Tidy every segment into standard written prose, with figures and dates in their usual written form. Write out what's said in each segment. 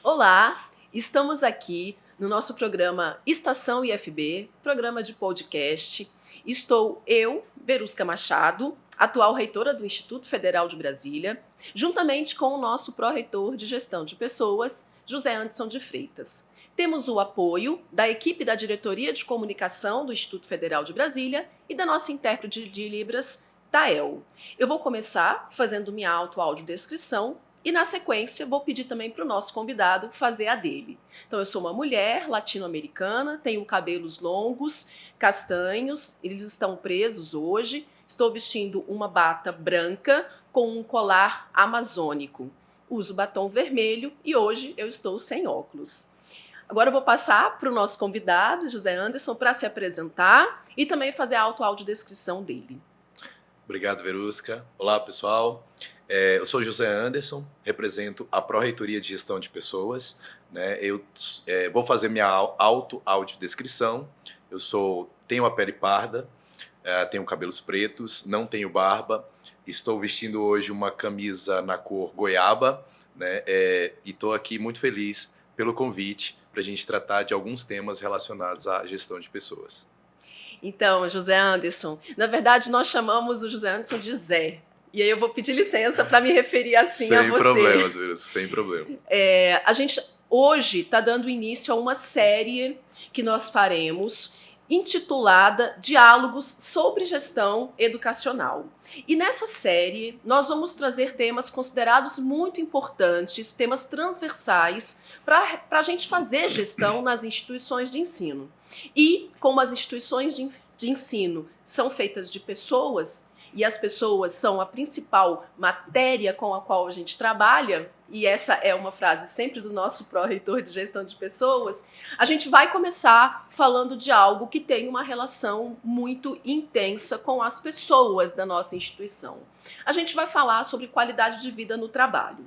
Olá, estamos aqui no nosso programa Estação IFB, programa de podcast. Estou eu, Verusca Machado, atual reitora do Instituto Federal de Brasília, juntamente com o nosso pró-reitor de Gestão de Pessoas, José Anderson de Freitas. Temos o apoio da equipe da Diretoria de Comunicação do Instituto Federal de Brasília e da nossa intérprete de Libras, Tael. Eu vou começar fazendo minha audiodescrição e, na sequência, vou pedir também para o nosso convidado fazer a dele. Então, eu sou uma mulher latino-americana, tenho cabelos longos, castanhos, eles estão presos hoje. Estou vestindo uma bata branca com um colar amazônico. Uso batom vermelho e hoje eu estou sem óculos. Agora eu vou passar para o nosso convidado, José Anderson, para se apresentar e também fazer a audiodescrição dele. Obrigado, Verusca. Olá, pessoal. Eu sou José Anderson, represento a Pró-Reitoria de Gestão de Pessoas. Eu vou fazer minha audiodescrição. Tenho a pele parda, tenho cabelos pretos, não tenho barba. Estou vestindo hoje uma camisa na cor goiaba, e estou aqui muito feliz pelo convite para a gente tratar de alguns temas relacionados à gestão de pessoas. Então, José Anderson, na verdade nós chamamos o José Anderson de Zé. E aí eu vou pedir licença para me referir assim a você. Sem problemas, Verusca, sem problema. A gente hoje está dando início a uma série que nós faremos intitulada Diálogos sobre Gestão Educacional. E nessa série nós vamos trazer temas considerados muito importantes, temas transversais para a gente fazer gestão nas instituições de ensino. E como as instituições de ensino são feitas de pessoas, e as pessoas são a principal matéria com a qual a gente trabalha, e essa é uma frase sempre do nosso pró-reitor de gestão de pessoas, a gente vai começar falando de algo que tem uma relação muito intensa com as pessoas da nossa instituição. A gente vai falar sobre qualidade de vida no trabalho.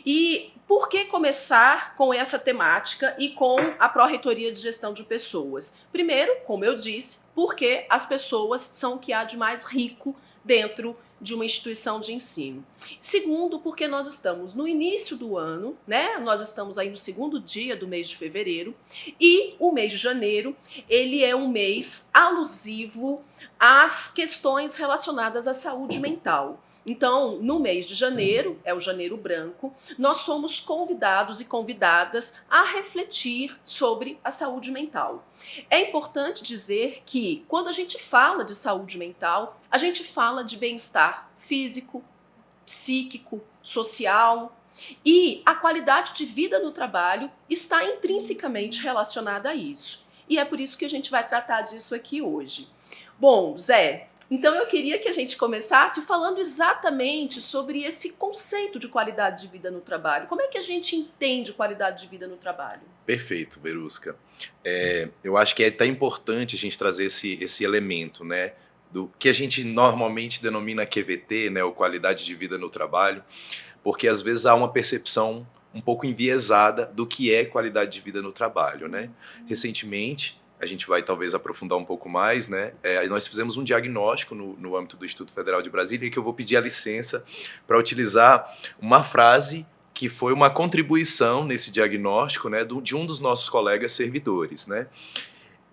E por que começar com essa temática e com a Pró-Reitoria de Gestão de Pessoas? Primeiro, como eu disse, porque as pessoas são o que há de mais rico dentro de uma instituição de ensino. Segundo, porque nós estamos no início do ano, nós estamos aí no segundo dia do mês de fevereiro, e o mês de janeiro, ele é um mês alusivo às questões relacionadas à saúde mental. Então, no mês de janeiro, é o Janeiro Branco, nós somos convidados e convidadas a refletir sobre a saúde mental. É importante dizer que, quando a gente fala de saúde mental, a gente fala de bem-estar físico, psíquico, social, e a qualidade de vida no trabalho está intrinsecamente relacionada a isso. E é por isso que a gente vai tratar disso aqui hoje. Bom, Zé, então eu queria que a gente começasse falando exatamente sobre esse conceito de qualidade de vida no trabalho. Como é que a gente entende qualidade de vida no trabalho? Perfeito, Verusca. Eu acho que é até importante a gente trazer esse elemento, do que a gente normalmente denomina QVT, ou qualidade de vida no trabalho, porque às vezes há uma percepção um pouco enviesada do que é qualidade de vida no trabalho, Recentemente, a gente vai talvez aprofundar um pouco mais, nós fizemos um diagnóstico no âmbito do Instituto Federal de Brasília, e que eu vou pedir a licença para utilizar uma frase que foi uma contribuição nesse diagnóstico, de um dos nossos colegas servidores,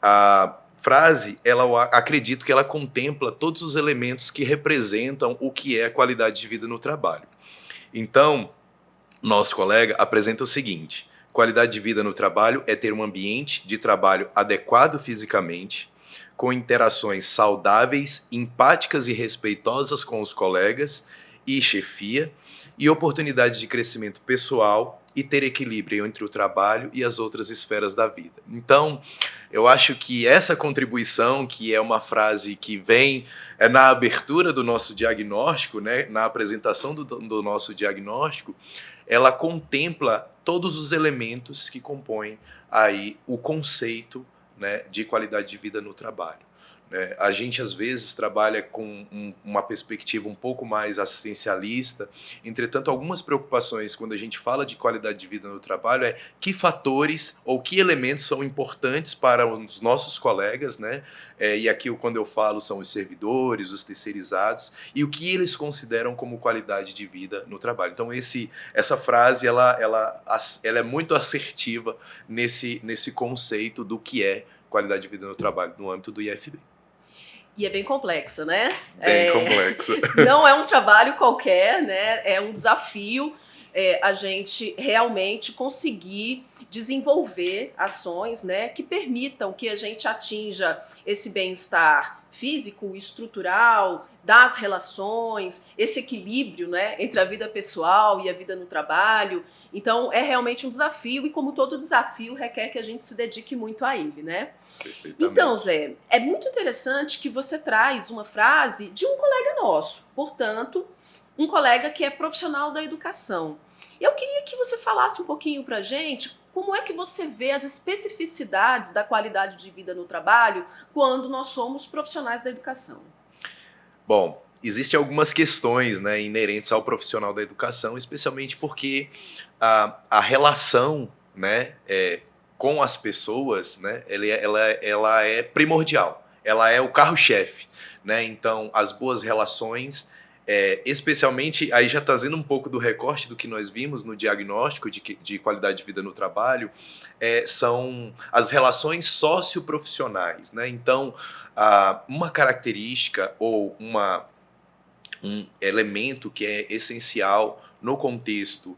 A frase, acredito que ela contempla todos os elementos que representam o que é qualidade de vida no trabalho. Então, nosso colega apresenta o seguinte: qualidade de vida no trabalho é ter um ambiente de trabalho adequado fisicamente, com interações saudáveis, empáticas e respeitosas com os colegas e chefia, e oportunidade de crescimento pessoal e ter equilíbrio entre o trabalho e as outras esferas da vida. Então, eu acho que essa contribuição, que é uma frase que vem na abertura do nosso diagnóstico, na apresentação do nosso diagnóstico, ela contempla todos os elementos que compõem aí o conceito de qualidade de vida no trabalho. né? A gente, às vezes, trabalha com uma perspectiva um pouco mais assistencialista. Entretanto, algumas preocupações quando a gente fala de qualidade de vida no trabalho é que fatores ou que elementos são importantes para os nossos colegas, né? E aqui, quando eu falo, são os servidores, os terceirizados, e o que eles consideram como qualidade de vida no trabalho. Então, essa frase, ela é muito assertiva nesse conceito do que é qualidade de vida no trabalho no âmbito do IFB. E é bem complexa, né? Bem complexa. Não é um trabalho qualquer, né? É um desafio a gente realmente conseguir desenvolver ações, né, que permitam que a gente atinja esse bem-estar físico, estrutural, das relações, esse equilíbrio, né, entre a vida pessoal e a vida no trabalho. Então, é realmente um desafio e, como todo desafio, requer que a gente se dedique muito a ele, né? Então, Zé, é muito interessante que você traz uma frase de um colega nosso, portanto, um colega que é profissional da educação. Eu queria que você falasse um pouquinho pra gente como é que você vê as especificidades da qualidade de vida no trabalho quando nós somos profissionais da educação. Bom, existem algumas questões, né, inerentes ao profissional da educação, especialmente porque a relação, né, com as pessoas, né, ela é primordial, ela é o carro-chefe, né? Então, as boas relações, especialmente, aí já trazendo um pouco do recorte do que nós vimos no diagnóstico de qualidade de vida no trabalho, são as relações socioprofissionais, né? Então, uma característica ou um elemento que é essencial no contexto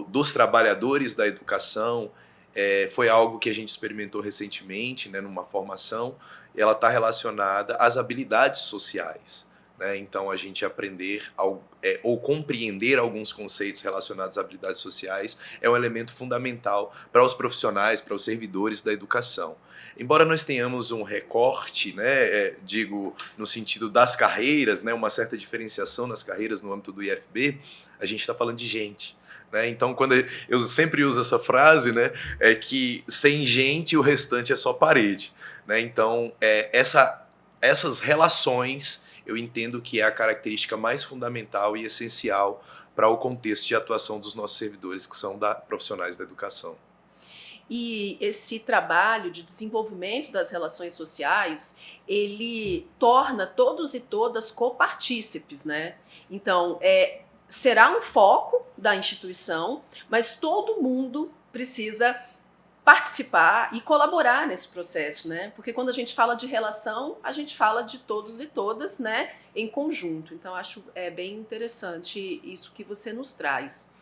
dos trabalhadores da educação foi algo que a gente experimentou recentemente, né, numa formação, e ela está relacionada às habilidades sociais. Né? Então, a gente aprender ou compreender alguns conceitos relacionados às habilidades sociais é um elemento fundamental para os profissionais, para os servidores da educação. Embora nós tenhamos um recorte, né, digo, no sentido das carreiras, né, uma certa diferenciação nas carreiras no âmbito do IFB, a gente está falando de gente. Né? Então, quando eu sempre uso essa frase, né, é que sem gente o restante é só parede. Né? Então, essas relações eu entendo que é a característica mais fundamental e essencial para o contexto de atuação dos nossos servidores, que são profissionais da educação. E esse trabalho de desenvolvimento das relações sociais, ele torna todos e todas copartícipes, né? Então, será um foco da instituição, mas todo mundo precisa participar e colaborar nesse processo, né? Porque quando a gente fala de relação, a gente fala de todos e todas, né, em conjunto. Então, acho bem interessante isso que você nos traz.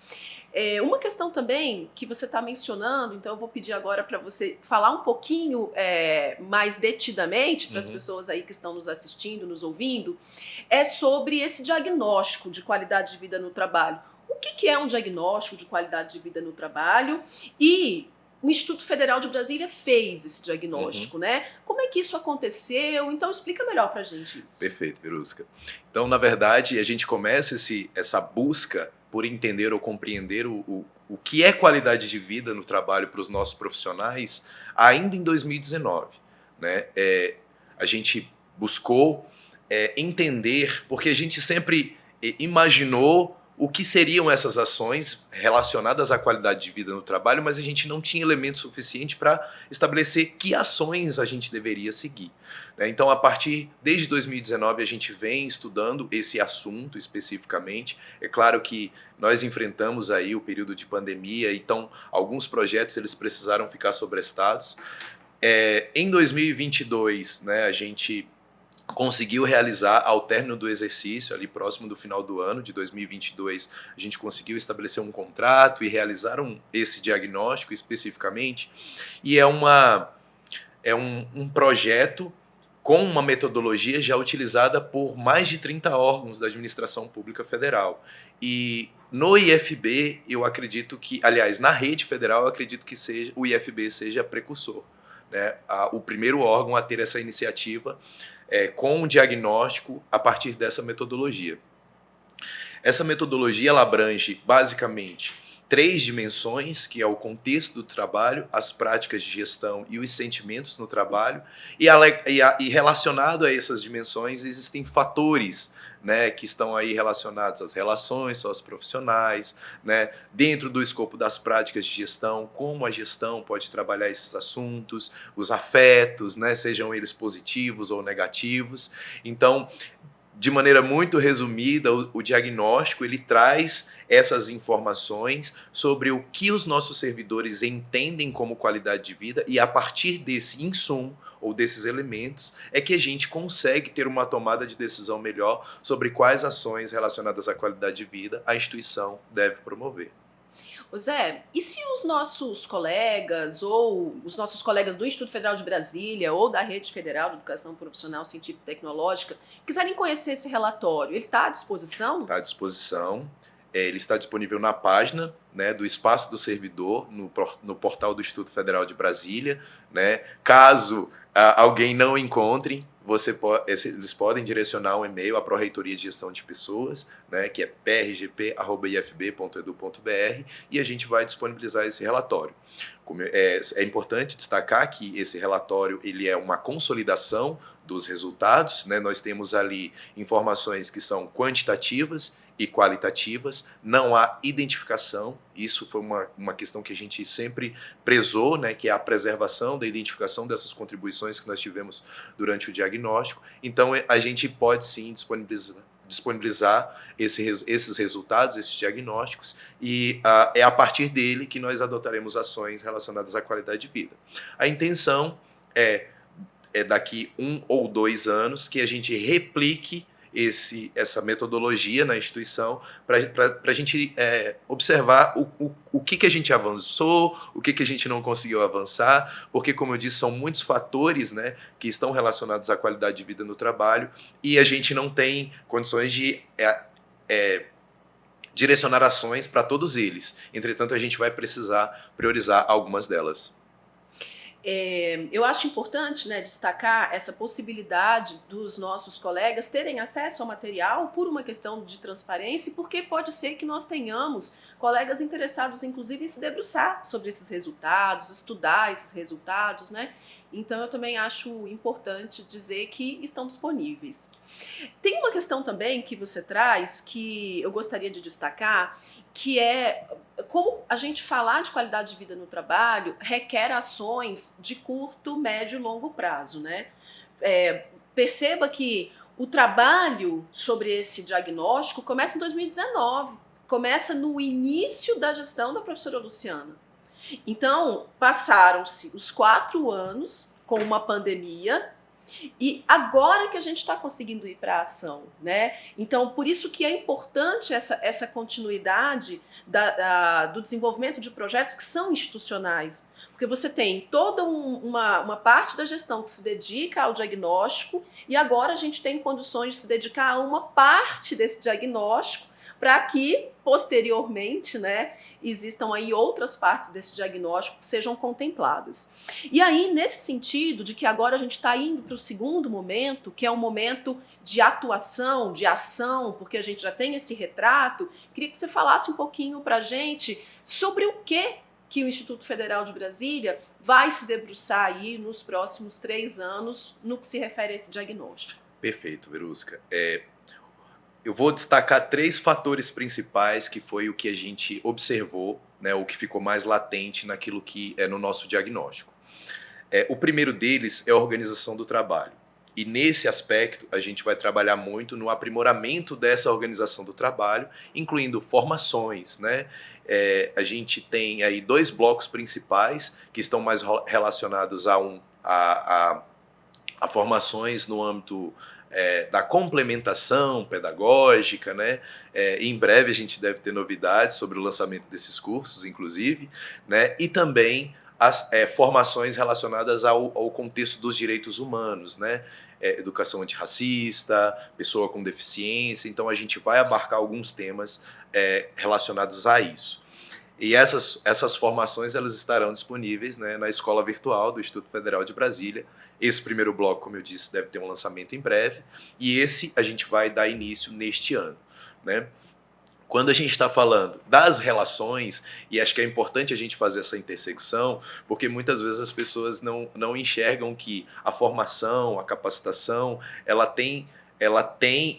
Uma questão também que você está mencionando, então eu vou pedir agora para você falar um pouquinho mais detidamente para as pessoas aí que estão nos assistindo, nos ouvindo, é sobre esse diagnóstico de qualidade de vida no trabalho. O que é um diagnóstico de qualidade de vida no trabalho? E o Instituto Federal de Brasília fez esse diagnóstico, né? Como é que isso aconteceu? Então explica melhor pra gente isso. Perfeito, Verusca. Então, na verdade, a gente começa essa busca por entender ou compreender o que é qualidade de vida no trabalho para os nossos profissionais ainda em 2019. Né? A gente buscou entender, porque a gente sempre imaginou o que seriam essas ações relacionadas à qualidade de vida no trabalho, mas a gente não tinha elemento suficiente para estabelecer que ações a gente deveria seguir. Então, desde 2019, a gente vem estudando esse assunto especificamente. É claro que nós enfrentamos aí o período de pandemia, então alguns projetos eles precisaram ficar sobrestados. Em 2022, né, a gente conseguiu realizar, ao término do exercício, ali próximo do final do ano de 2022, a gente conseguiu estabelecer um contrato e realizar esse diagnóstico especificamente, e é um projeto com uma metodologia já utilizada por mais de 30 órgãos da administração pública federal. E no IFB, eu acredito que, aliás, na rede federal, eu acredito que o IFB seja precursor, né? O primeiro órgão a ter essa iniciativa com um diagnóstico a partir dessa metodologia. Essa metodologia ela abrange, basicamente, 3 dimensões, que é o contexto do trabalho, as práticas de gestão e os sentimentos no trabalho, e relacionado a essas dimensões existem fatores, né, que estão aí relacionados às relações socioprofissionais, né, dentro do escopo das práticas de gestão, como a gestão pode trabalhar esses assuntos, os afetos, né, sejam eles positivos ou negativos. Então, de maneira muito resumida, o diagnóstico ele traz essas informações sobre o que os nossos servidores entendem como qualidade de vida, e a partir desse insumo ou desses elementos é que a gente consegue ter uma tomada de decisão melhor sobre quais ações relacionadas à qualidade de vida a instituição deve promover. Ô Zé, e se os nossos colegas ou os nossos colegas do Instituto Federal de Brasília ou da Rede Federal de Educação Profissional Científica e Tecnológica quiserem conhecer esse relatório, ele está à disposição? Está à disposição. Ele está disponível na página, né, do Espaço do Servidor, no portal do Instituto Federal de Brasília. Né? Caso alguém não encontre, eles podem direcionar um e-mail à Pró-Reitoria de Gestão de Pessoas, né, que é prgp@ifb.edu.br, e a gente vai disponibilizar esse relatório. É importante destacar que esse relatório ele é uma consolidação dos resultados, né? Nós temos ali informações que são quantitativas e qualitativas, não há identificação, isso foi uma questão que a gente sempre prezou, né, que é a preservação da identificação dessas contribuições que nós tivemos durante o diagnóstico. Então a gente pode sim disponibilizar esses resultados, esses diagnósticos, e é a partir dele que nós adotaremos ações relacionadas à qualidade de vida. A intenção é daqui 1 ou 2 anos que a gente replique essa metodologia na instituição para a gente observar o que a gente avançou, o que a gente não conseguiu avançar, porque, como eu disse, são muitos fatores, né, que estão relacionados à qualidade de vida no trabalho e a gente não tem condições de direcionar ações para todos eles. Entretanto, a gente vai precisar priorizar algumas delas. Eu acho importante, né, destacar essa possibilidade dos nossos colegas terem acesso ao material por uma questão de transparência, porque pode ser que nós tenhamos colegas interessados, inclusive, em se debruçar sobre esses resultados, estudar esses resultados, né? Então eu também acho importante dizer que estão disponíveis. Tem uma questão também que você traz que eu gostaria de destacar, que é como a gente falar de qualidade de vida no trabalho requer ações de curto, médio e longo prazo, né? Perceba que o trabalho sobre esse diagnóstico começa em 2019, começa no início da gestão da professora Luciana. Então, passaram-se os 4 anos com uma pandemia e agora que a gente está conseguindo ir para a ação, né? Então, por isso que é importante essa continuidade do desenvolvimento de projetos que são institucionais, porque você tem toda uma parte da gestão que se dedica ao diagnóstico e agora a gente tem condições de se dedicar a uma parte desse diagnóstico para que, posteriormente, né, existam aí outras partes desse diagnóstico que sejam contempladas. E aí, nesse sentido de que agora a gente está indo para o segundo momento, que é um momento de atuação, de ação, porque a gente já tem esse retrato, queria que você falasse um pouquinho para a gente sobre o que o Instituto Federal de Brasília vai se debruçar aí nos próximos 3 anos no que se refere a esse diagnóstico. Perfeito, Verusca. Eu vou destacar 3 fatores principais que foi o que a gente observou, né, o que ficou mais latente naquilo que é no nosso diagnóstico. O primeiro deles é a organização do trabalho. E nesse aspecto a gente vai trabalhar muito no aprimoramento dessa organização do trabalho, incluindo formações, né? A gente tem aí 2 blocos principais que estão mais relacionados a formações no âmbito da complementação pedagógica, né? Em breve a gente deve ter novidades sobre o lançamento desses cursos, inclusive, né? E também as formações relacionadas ao contexto dos direitos humanos, né? Educação antirracista, pessoa com deficiência. Então a gente vai abarcar alguns temas relacionados a isso. E essas formações elas estarão disponíveis, né, na escola virtual do Instituto Federal de Brasília. Esse primeiro bloco, como eu disse, deve ter um lançamento em breve. E esse a gente vai dar início neste ano, né? quando a gente está falando das relações, e acho que é importante a gente fazer essa intersecção, porque muitas vezes as pessoas não enxergam que a formação, a capacitação, ela tem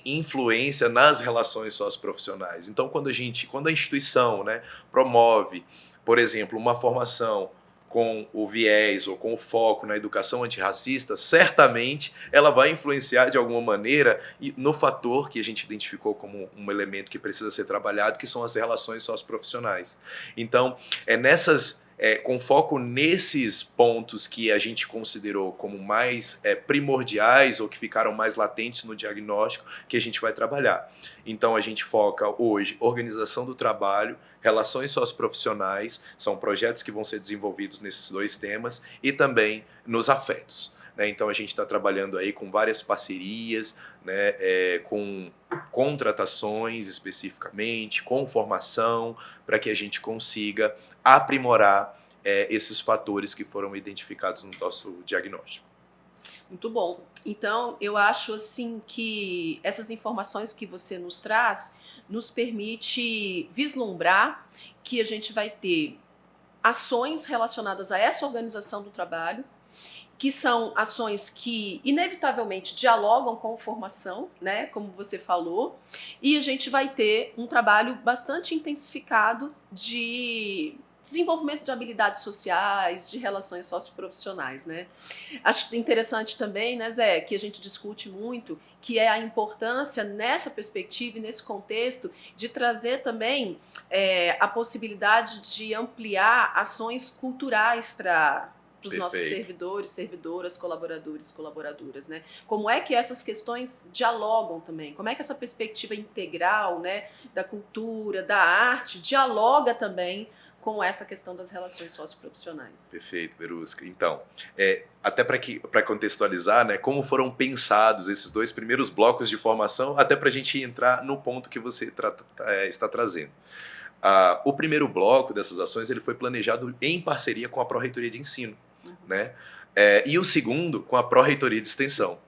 influência nas relações socioprofissionais. Então, quando a instituição, né, promove, por exemplo, uma formação com o viés ou com o foco na educação antirracista, certamente ela vai influenciar de alguma maneira no fator que a gente identificou como um elemento que precisa ser trabalhado, que são as relações socioprofissionais. Então, com foco nesses pontos que a gente considerou como mais primordiais ou que ficaram mais latentes no diagnóstico, que a gente vai trabalhar. Então, a gente foca hoje organização do trabalho, relações socioprofissionais, são projetos que vão ser desenvolvidos nesses dois temas, e também nos afetos. Né? Então a gente está trabalhando aí com várias parcerias, né, com contratações especificamente, com formação, para que a gente consiga aprimorar esses fatores que foram identificados no nosso diagnóstico. Muito bom. Então, eu acho assim que essas informações que você nos traz nos permite vislumbrar que a gente vai ter ações relacionadas a essa organização do trabalho, que são ações que inevitavelmente dialogam com formação, né, como você falou, e a gente vai ter um trabalho bastante intensificado de desenvolvimento de habilidades sociais, de relações socioprofissionais, né? Acho interessante também, né, Zé, que a gente discute muito, que é a importância nessa perspectiva e nesse contexto de trazer também a possibilidade de ampliar ações culturais para os nossos servidores, servidoras, colaboradores, colaboradoras, né? Como é que essas questões dialogam também? Como é que essa perspectiva integral, né, da cultura, da arte, dialoga também com essa questão das relações socioprofissionais? Perfeito, Verusca. Então, até para contextualizar, né, como foram pensados esses dois primeiros blocos de formação, até para a gente entrar no ponto que você está trazendo. O primeiro bloco dessas ações ele foi planejado em parceria com a Pró-Reitoria de Ensino, né? E o segundo com a Pró-Reitoria de Extensão.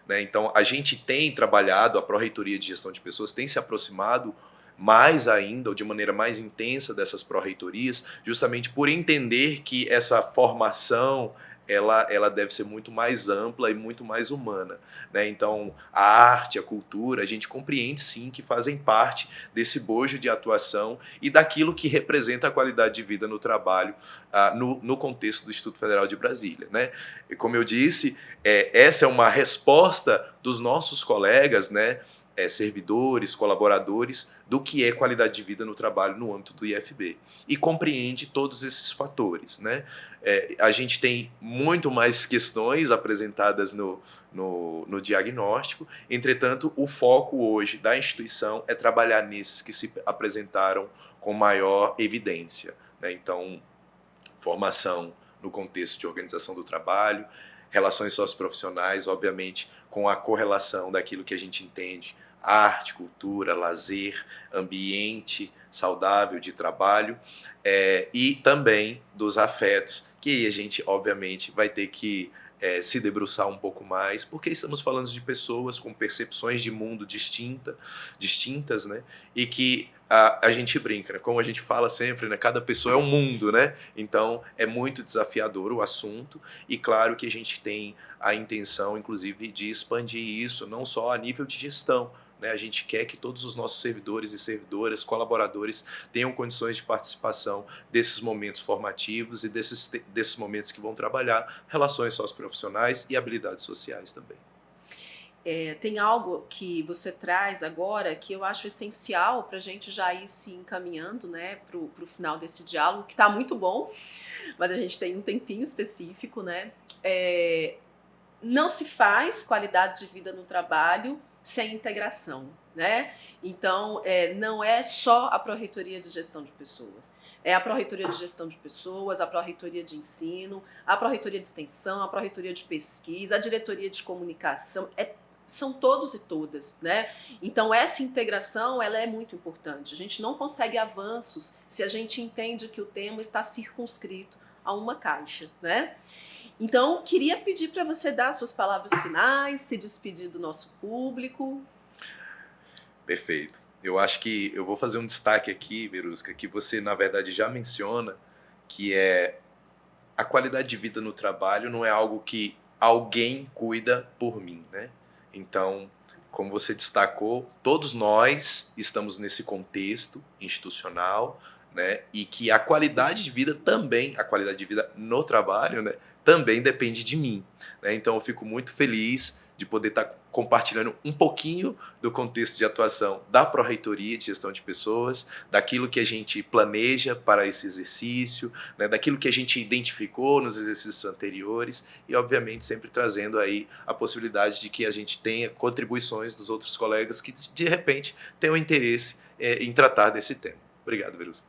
Né? Então, a gente tem trabalhado, a Pró-Reitoria de Gestão de Pessoas tem se aproximado mais ainda, ou de maneira mais intensa dessas pró-reitorias, justamente por entender que essa formação ela deve ser muito mais ampla e muito mais humana. Né? Então, a arte, a cultura, a gente compreende sim que fazem parte desse bojo de atuação e daquilo que representa a qualidade de vida no trabalho no contexto do Instituto Federal de Brasília. Né? E como eu disse, essa é uma resposta dos nossos colegas, né? Servidores, colaboradores, do que é qualidade de vida no trabalho no âmbito do IFB. E compreende todos esses fatores. Né? A gente tem muito mais questões apresentadas no diagnóstico, entretanto, o foco hoje da instituição é trabalhar nesses que se apresentaram com maior evidência. Né? Então, formação no contexto de organização do trabalho, relações socioprofissionais, obviamente, com a correlação daquilo que a gente entende, arte, cultura, lazer, ambiente saudável de trabalho, e também dos afetos, que a gente, obviamente, vai ter que se debruçar um pouco mais, porque estamos falando de pessoas com percepções de mundo distintas, né? E que a gente brinca, né? Como a gente fala sempre, né? Cada pessoa é um mundo, né? Então é muito desafiador o assunto, e claro que a gente tem a intenção, inclusive, de expandir isso, não só a nível de gestão. Né? A gente quer que todos os nossos servidores e servidoras, colaboradores, tenham condições de participação desses momentos formativos e desses momentos que vão trabalhar relações socioprofissionais e habilidades sociais também. Tem algo que você traz agora que eu acho essencial para a gente já ir se encaminhando, né, para o final desse diálogo, que está muito bom, mas a gente tem um tempinho específico, né? Não se faz qualidade de vida no trabalho sem integração, né? Então, não é só a Pró-Reitoria de Gestão de Pessoas. É a Pró-Reitoria de Gestão de Pessoas, a Pró-Reitoria de Ensino, a Pró-Reitoria de Extensão, a Pró-Reitoria de Pesquisa, a Diretoria de Comunicação, são todos e todas, né? Então, essa integração, ela é muito importante. A gente não consegue avanços se a gente entende que o tema está circunscrito a uma caixa, né? Então, queria pedir para você dar suas palavras finais, se despedir do nosso público. Perfeito. eu acho que eu vou fazer um destaque aqui, Verusca, que você na verdade já menciona, que é a qualidade de vida no trabalho não é algo que alguém cuida por mim, né? Então, como você destacou, todos nós estamos nesse contexto institucional, né? E que a qualidade de vida também, a qualidade de vida no trabalho, né? Também depende de mim, né? Então, eu fico muito feliz de poder estar compartilhando um pouquinho do contexto de atuação da Pró-Reitoria de Gestão de Pessoas, daquilo que a gente planeja para esse exercício, né, daquilo que a gente identificou nos exercícios anteriores e, obviamente, sempre trazendo aí a possibilidade de que a gente tenha contribuições dos outros colegas que, de repente, tenham interesse em tratar desse tema. Obrigado, Verusca.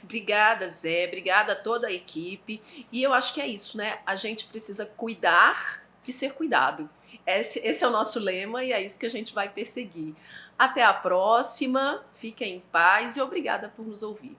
Obrigada, Zé. Obrigada a toda a equipe. E eu acho que é isso, né? A gente precisa cuidar e ser cuidado. Esse é o nosso lema e é isso que a gente vai perseguir. Até a próxima. Fiquem em paz e obrigada por nos ouvir.